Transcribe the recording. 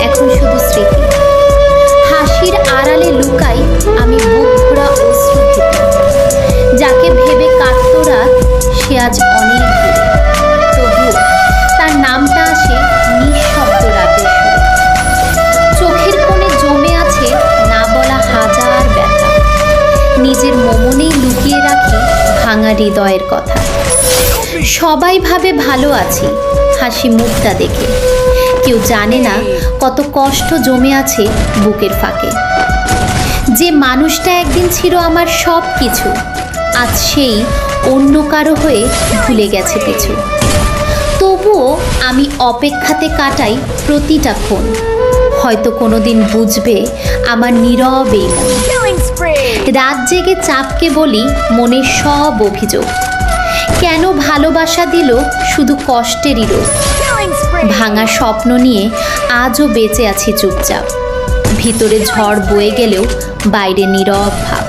এখন শুধু স্মৃতি। হাসির আড়ালে লুকাই আমি বুক ভরা অশ্রু ভেতর। যাকে ভেবে কাটত রাত, সে আজ অনেক দূরে। তবু তার নামটা আসে নিঃশব্দ রাতের সুরে। চোখের কোণে জমে আছে না বলা হাজার ব্যথা। নিজের মমনেই লুকিয়ে রাখি ভাঙা হৃদয়ের কথা। সবাই ভাবে ভালো আছি হাসি মুখটা দেখে, কেউ জানে না কত কষ্ট জমে আছে বুকের ফাঁকে। যে মানুষটা একদিন ছিল আমার সব কিছু, আজ সেই অন্য কারো হয়ে ভুলে গেছে পিছু। তবুও আমি অপেক্ষাতে কাটাই প্রতিটা ক্ষণ। হয়তো কোনোদিন বুঝবে আমার নীরব এই মন। রাত জেগে চাপকে বলি মনের সব অভিযোগ। কেন ভালোবাসা দিল শুধু কষ্টেরই রোগ। ভাঙা স্বপ্ন নিয়ে আজও বেঁচে আছি চুপচাপ। ভিতরে ঝড় বয়ে গেলেও বাইরে নীরব ভাব।